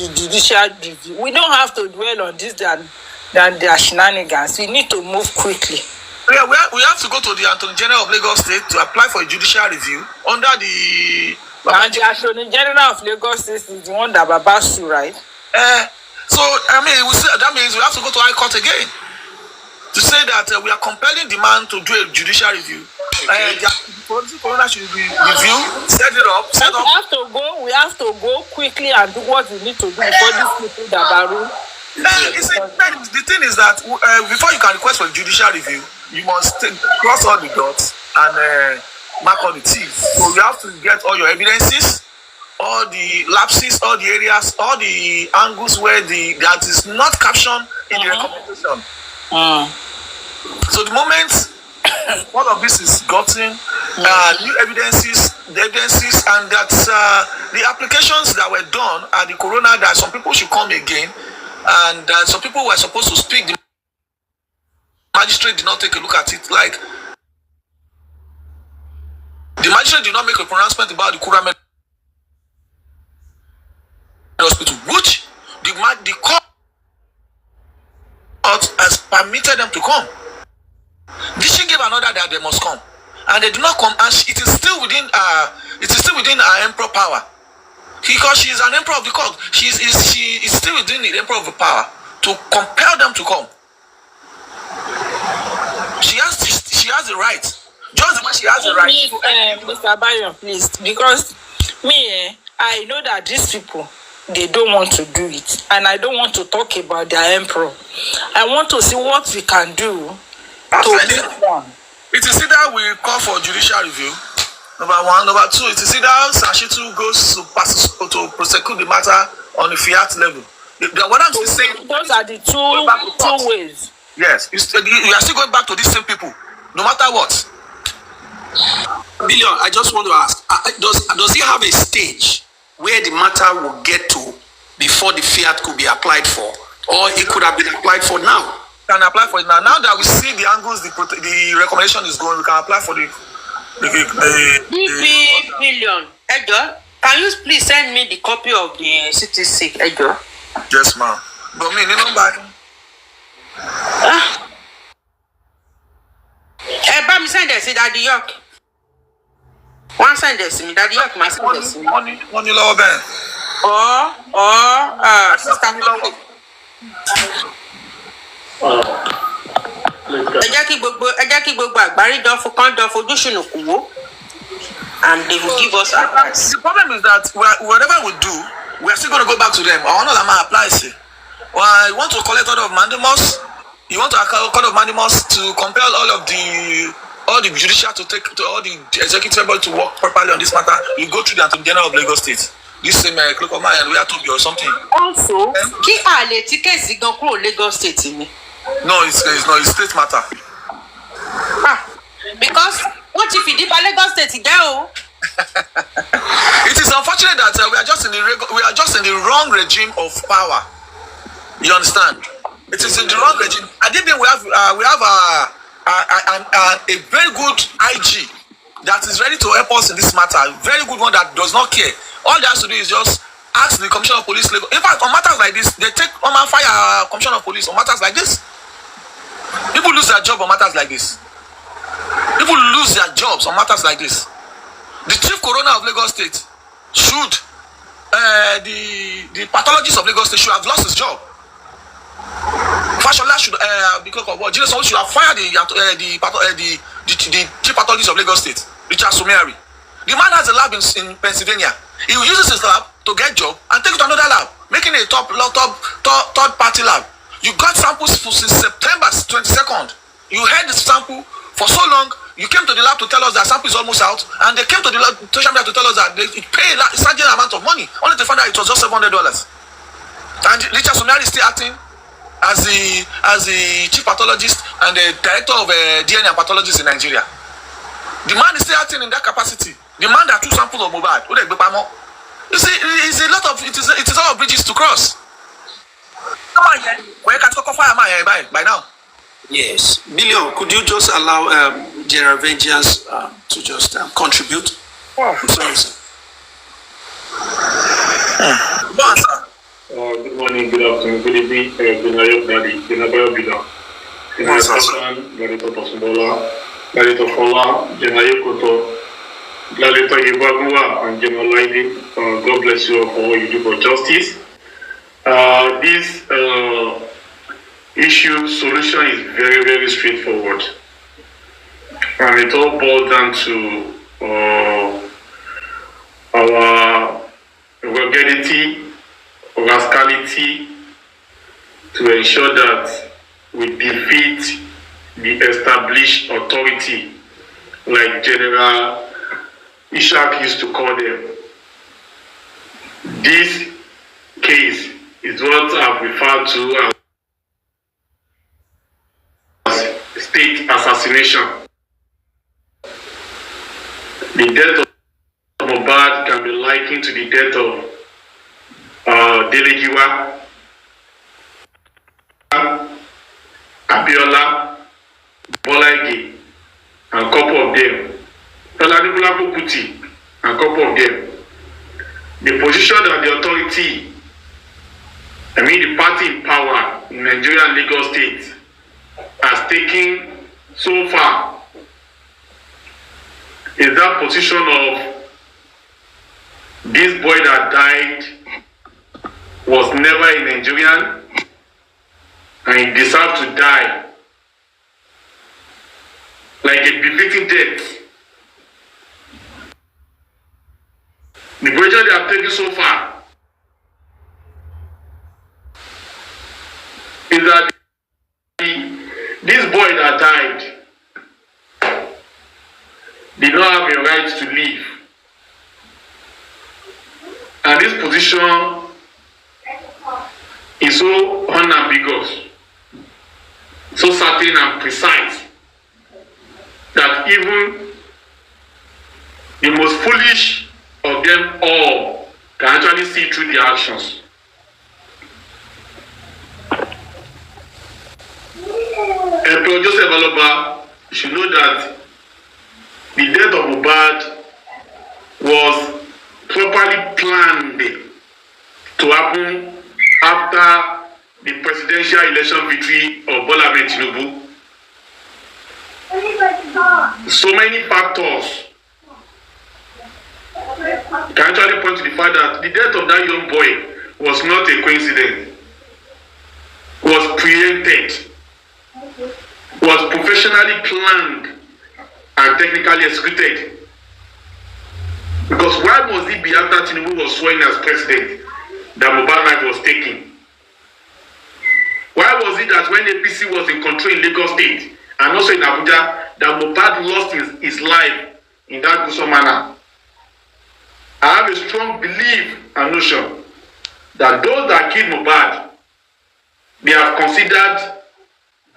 judicial review. We don't have to dwell on this than their shenanigans. We need to move quickly. Yeah, we have to go to the Attorney General of Lagos State to apply for a judicial review under the... And the Attorney General of Lagos State is the one that Baba sue, right? So, I mean, that means we have to go to High Court again to say that we are compelling demand to do a judicial review. The corona should be reviewed, set it up. We have to go quickly and do what we need to do before these people that barrel. The thing is that before you can request for a judicial review, you must cross all the dots and mark all the T's. So you have to get all your evidences, all the lapses, all the areas, all the angles where that is not captioned in the recommendation. So the moment all of this is gotten, new evidences, and that the applications that were done at the corona, that some people should come again, and some people were supposed to speak. The magistrate did not take a look at it. Like, the magistrate did not make a pronouncement about the Kura Hospital, which the court has permitted them to come. She gave an order that they must come, and they do not come, and it is still within her emperor power, because she is an emperor of the court. She is still within the emperor of the power to compel them to come. She has the right. Just the way she has the right. Mr. Bayo, please, because I know that these people, they don't want to do it, and I don't want to talk about their emperor. I want to see what we can do to move on. It is either we call for judicial review, number one. Number two, it is either Sashitu goes to prosecute the matter on the fiat level. What I'm saying, those are the two ways. Yes, you are still going back to these same people, no matter what. Billion, I just want to ask, does he have a stage where the matter will get to before the fiat could be applied for, or it could have been applied for now? Can apply for it now. Now that we see the angles, the recommendation is going, we can apply for the Billion. Edgar, can you please send me the copy of the CTC, Edgar? Yes, ma'am. But me, number. Me send this to Daddy York. One send this to me, Daddy York. My send this to me. Money lower Ben. Sister Chloe. Ẹ jẹ́ kí gbogbo àgbáríjọ kan jọ fojú ṣùnùkùn wò, and they will give us advice. The problem is that whatever we do, we are still going to go back to them. I want to apply it. I want to collect order of mandamus. You want to call of mandamus to compel all the judicial to take to all the executive body to work properly on this matter. You go through the Attorney General of Lagos State. This same clock of mine, and we are to be or something. Also, kí àlè tí kẹ́sì gan kúrò Lagos State ni. No, it's state matter. Because what if you did Lagos State go? It is unfortunate that we are just in the wrong regime of power. You understand? It is in the wrong regime. I think we have a very good IG that is ready to help us in this matter. Very good one that does not care. All they have to do is just ask the Commissioner of Police. In fact, on matters like this, they take on and fire Commissioner of Police on matters like this. People lose their job on matters like this. People lose their jobs on matters like this. The chief coroner of Lagos State should, the pathologist of Lagos State should have lost his job. Fashola should, because of what, Jesus should have fired the chief pathologist of Lagos State, Richard Sumiari. The man has a lab in Pennsylvania. He uses his lab to get job and take it to another lab, making a third party lab. You got samples since September 22nd. You had the sample for so long. You came to the lab to tell us that sample is almost out, and they came to the lab to tell us that they pay a certain amount of money, only to find out it was just $700. And Richard Sumiari is still acting as the chief pathologist and the director of DNA and pathologists in Nigeria. The man is still acting in that capacity. The man that took samples of Mohbad. You see, it is a lot of bridges to cross. Where can you fire by now? Yes. Billion, could you just allow General Vengeance to just contribute? Oh. I'm sorry, sir. Go on, sir. Good morning, good afternoon, good evening, good night, Daddy, good night, Bila. Good night, Hassan, Gladito Pasumbola, Gladito Fola, Jenaye Koto, Gladito Yibagua, and General Lady. God bless you for all you do for justice. This issue solution is very, very straightforward. And it all boils down to our vulgarity, rascality, to ensure that we defeat the established authority, like General Ishak used to call them. This case is what I've referred to as state assassination. The death of Mohbad can be likened to the death of Delegiwa, Abiola, Bolaige, and a couple of them. Oladibulapo Kuti, and a couple of them. The position that the authority, the party in power in Nigeria and Lagos State, has taken so far is that position of this boy that died was never a Nigerian and he deserved to die like a befitting death. The position they have taken so far is that this boy that died did not have a right to live. And this position is so unambiguous, so certain and precise, that even the most foolish of them all can actually see through their actions. Emperor Joseph Aloba should know that the death of Mohbad was properly planned to happen after the presidential election victory of Bola Ahmed Tinubu. So many factors can actually point to the fact that the death of that young boy was not a coincidence, was preempted, was professionally planned and technically executed. Because why must it be after Tinubu was sworn as president that Mohbad life was taken? Why was it that when APC was in control in Lagos State and also in Abuja, that Mohbad lost his life in that gruesome manner? I have a strong belief and notion that those that killed Mohbad, they have considered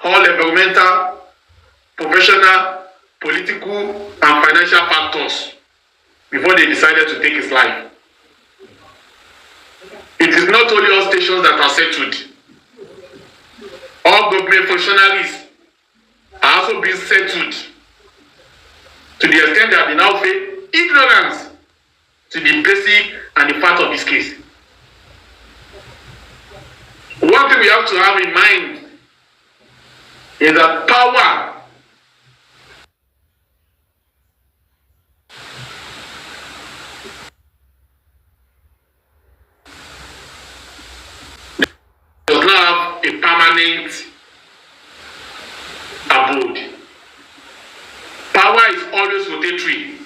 all environmental, professional, political, and financial factors before they decided to take his life. It is not only all stations that are settled. All government functionaries are also being settled to the extent that they now face ignorance to the basic and the part of this case. One thing we have to have in mind is that power does not have a permanent abode. Power is always rotatory.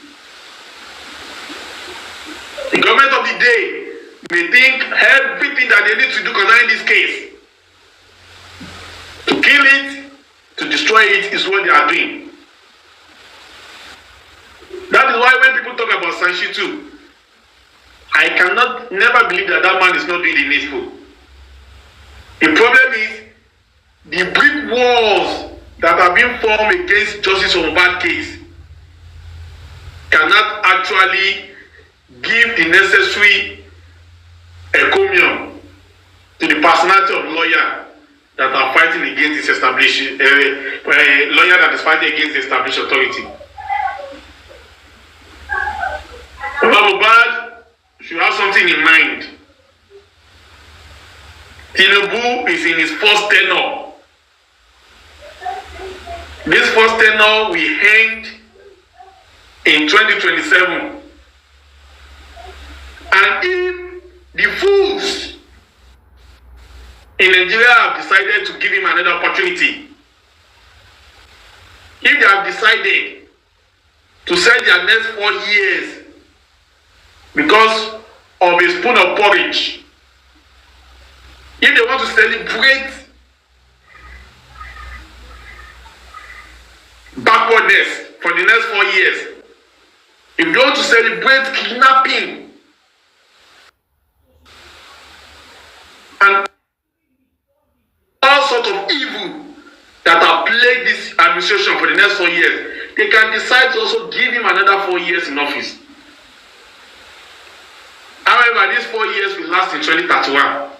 The government of the day may think everything that they need to do concerning this case, to kill it, to destroy it, is what they are doing. That is why when people talk about Sanshi too, I cannot never believe that that man is not doing the needful. The problem is the brick walls that are being formed against Justice Mohbad case cannot actually give the necessary encomium to the personality of lawyer that are fighting against this established lawyer that is fighting against the established authority. Mohbad should have something in mind. Tinubu is in his first tenure. This first tenure will end in 2027. And if the fools in Nigeria have decided to give him another opportunity, if they have decided to sell their next 4 years because of a spoon of porridge, if they want to celebrate backwardness for the next 4 years, if they want to celebrate kidnapping and all sorts of evil that have plagued this administration for the next 4 years, they can decide to also give him another 4 years in office. However, these 4 years will last in 2031.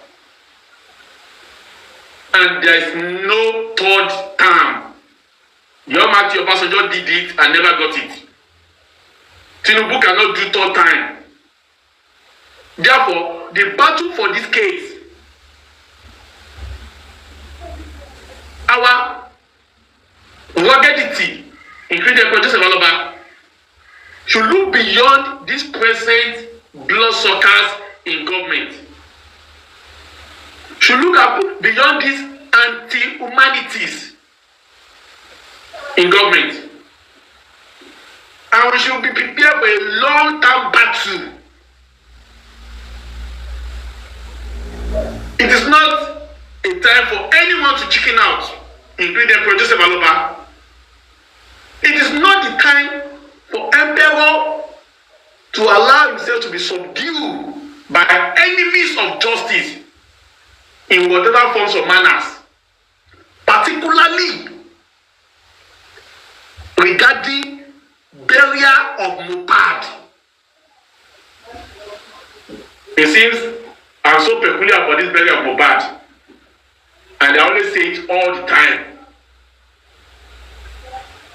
And there is no third term. Your Matthew Obasanjo did it and never got it. Tinubu cannot do third time. Therefore, the battle for this case, our ruggedity, including the Joseph Aloba, should look beyond these present bloodsuckers in government. Should look up beyond these anti-humanities in government. And we should be prepared for a long-term battle. It is not a time for anyone to chicken out, including Joseph Aloba. It is not the time for Emperor to allow himself to be subdued by enemies of justice in whatever forms or manners, particularly regarding burial of Mohbad. It seems I'm so peculiar for this burial of Mohbad, and I always say it all the time.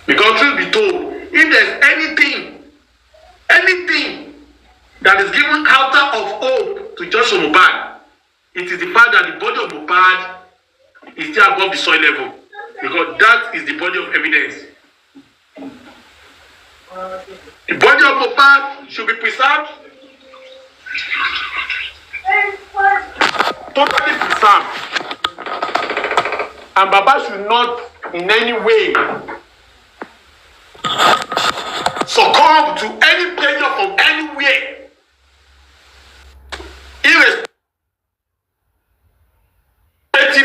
Because truth be told, if there's anything that is given out of hope to Joshua Mohbad, it is the fact that the body of Mohbad is still above the soil level, because that is the body of evidence. The body of Mohbad should be preserved, totally preserved, and Baba should not in any way succumb to any pressure from anywhere, irrespective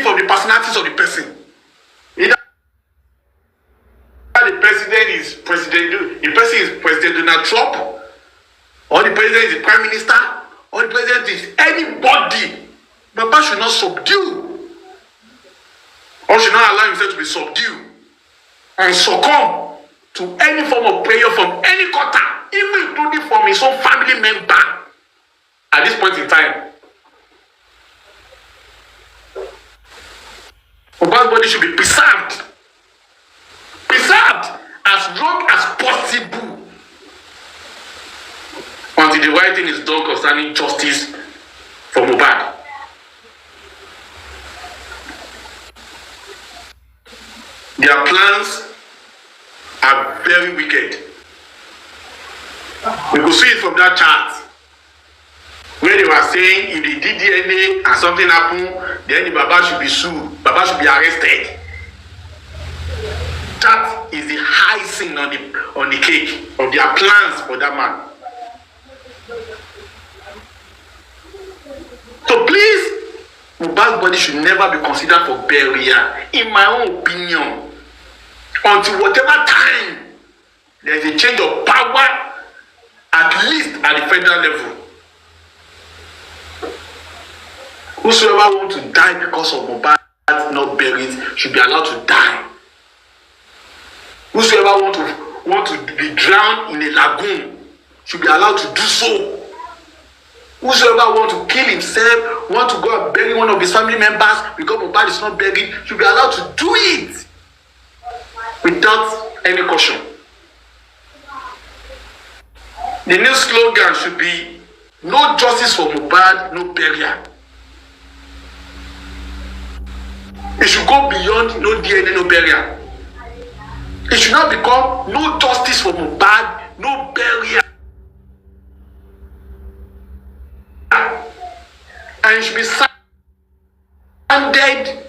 of the personalities of the person. Either the president is President Donald Trump, or the president is the prime minister, or the president is anybody. Baba should not subdue, or should not allow himself to be subdued and succumb to any form of prayer from any quarter, even including from his own family member at this point in time. Mohbad's body should be preserved as long as possible until the right thing is done concerning justice for Mohbad. Their plans are very wicked. We could see it from that chart where they were saying if they did DNA and something happened, then the Baba should be sued, Baba should be arrested. That is the icing on the cake of their plans for that man. So please, Mohbad's body should never be considered for burial, in my own opinion, until whatever time there is a change of power, at least at the federal level. Whosoever wants to die because of Mohbad not buried should be allowed to die. Whosoever want to be drowned in a lagoon should be allowed to do so. Whosoever want to kill himself, want to go and bury one of his family members because Mohbad is not buried, should be allowed to do it without any caution. The new slogan should be no justice for Mohbad, no burial. It should go beyond no DNA, no burial. It should not become no justice for Mohbad, no burial. And it should be sounded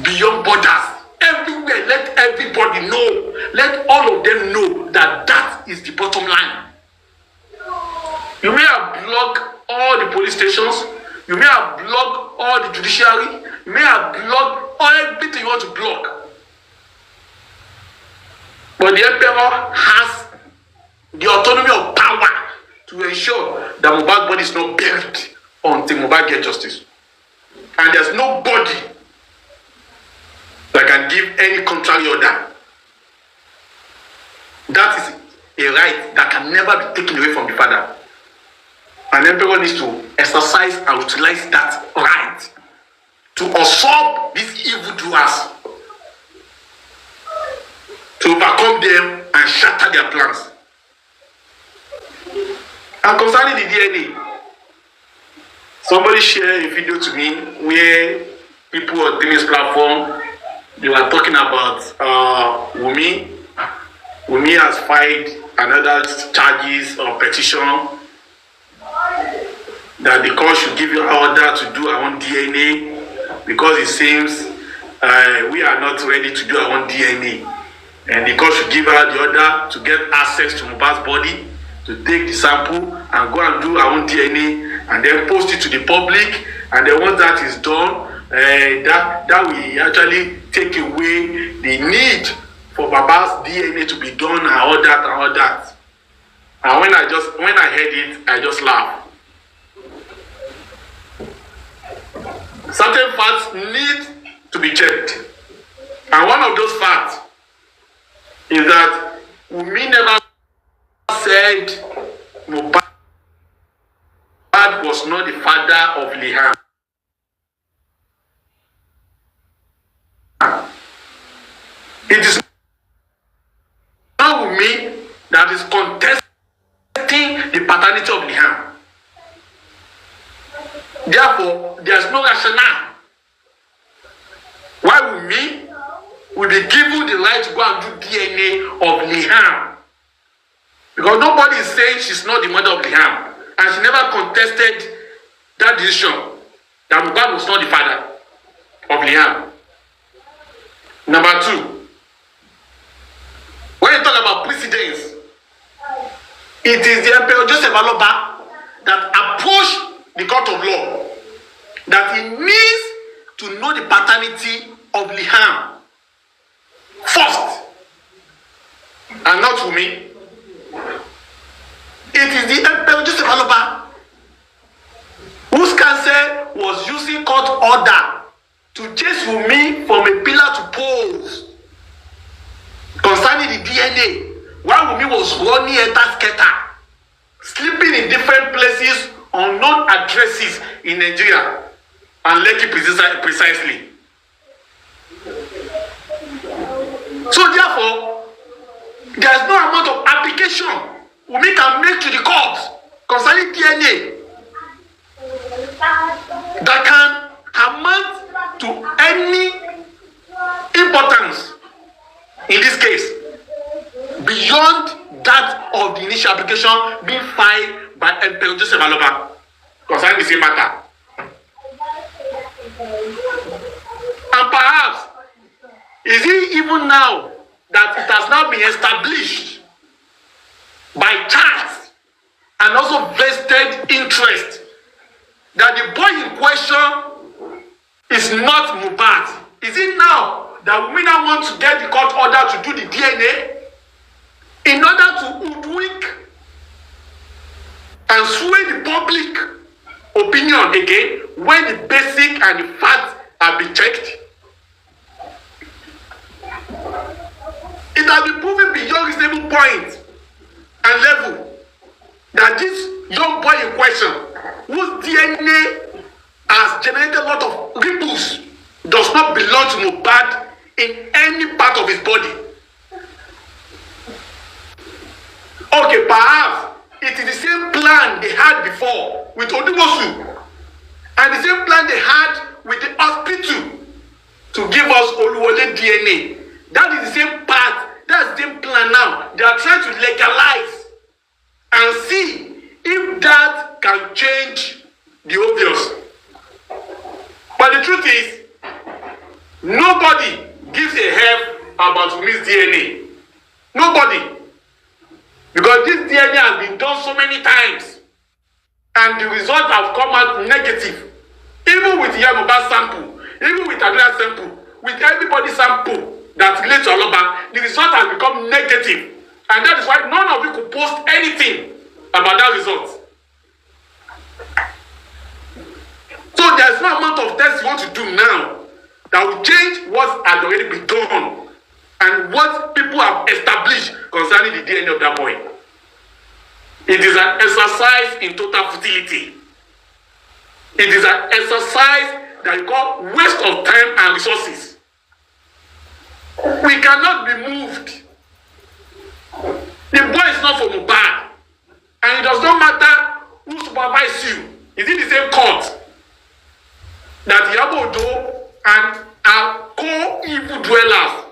beyond borders. Everywhere, let everybody know. Let all of them know that that is the bottom line. You may have blocked all the police stations. You may have blocked all the judiciary. You may have blocked everything you want to block. But the emperor has the autonomy of power to ensure that Mohbad's body is not buried until Mohbad gets justice. And there's nobody that can give any contrary order. That is a right that can never be taken away from the father. An emperor needs to exercise and utilize that right to usurp these evildoers, to overcome them and shatter their plans. And concerning the DNA, somebody shared a video to me where people on this platform, they were talking about Wunmi. Wunmi has filed another charges or petition that the court should give you an order to do our own DNA because it seems we are not ready to do our own DNA. And the court should give her the order to get access to Mohbad's body, to take the sample and go and do our own DNA and then post it to the public. And then once that is done, that will actually take away the need for Baba's DNA to be done and all that and all that. And when I heard it, I just laughed. Certain facts need to be checked. And one of those facts is that Wunmi never said Mohbad was not the father of Liam. It is not Wunmi that is contesting the paternity of Liam. Therefore, there is no rationale why Wunmi will be given the right to go and do DNA of Liam. Because nobody is saying she's not the mother of Liam. And she never contested that decision that Mohbad was not the father of Liam. Number two, when you talk about precedence, it is the Emperor Joseph Aloba that approached the court of law that he needs to know the paternity of Liam first, and not Wunmi. It is the Emperor Joseph Aloba whose counsel was using court order to chase Wunmi from a pillar to post concerning the DNA, while Wunmi was running a tasketa, sleeping in different places, unknown addresses in Nigeria, and Lekki precisely. So therefore, there is no amount of application Wunmi can make to the court concerning DNA that can amount to any importance in this case beyond that of the initial application being filed by Emperor Joseph Aloba concerning the same matter. And perhaps, is it even now that it has now been established by chance and also vested interest that the boy in question is not Mohbad? Is it now that we now want to get the court order to do the DNA in order to hoodwink and sway the public opinion again when the basic and the facts have been checked? It has been proven beyond reasonable point and level that this young boy in question, whose DNA has generated a lot of ripples, does not belong to Mohbad in any part of his body. Okay, perhaps it is the same plan they had before with Odumosu and the same plan they had with the hospital us Oluwole DNA. That is the same path. That's the same plan now. They are trying to legalize and see if that can change the obvious. But the truth is, nobody gives a F about Wunmi's DNA. Nobody. Because this DNA has been done so many times. And the results have come out negative. Even with Iyabo sample, even with Abiola sample, with everybody's sample that relates to Aloba, the result has become negative. And that is why none of you could post anything about that result. So there's no amount of tests you want to do now that will change what had already been done and what people have established concerning the DNA of that boy. It is an exercise in total futility. It is an exercise that you call waste of time and resources. We cannot be moved. The boy is not from Mohbad, and it does not matter who supervises you. Is it the same court that Iyabo and our co-evil dwellers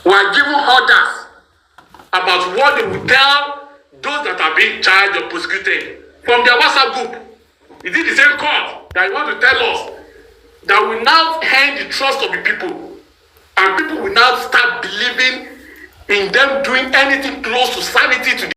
were given orders about what they will tell those that are being charged or prosecuted from their WhatsApp group? Is it the same court that you want to tell us that will now end the trust of the people, and people will now start believing in them doing anything close to sanity to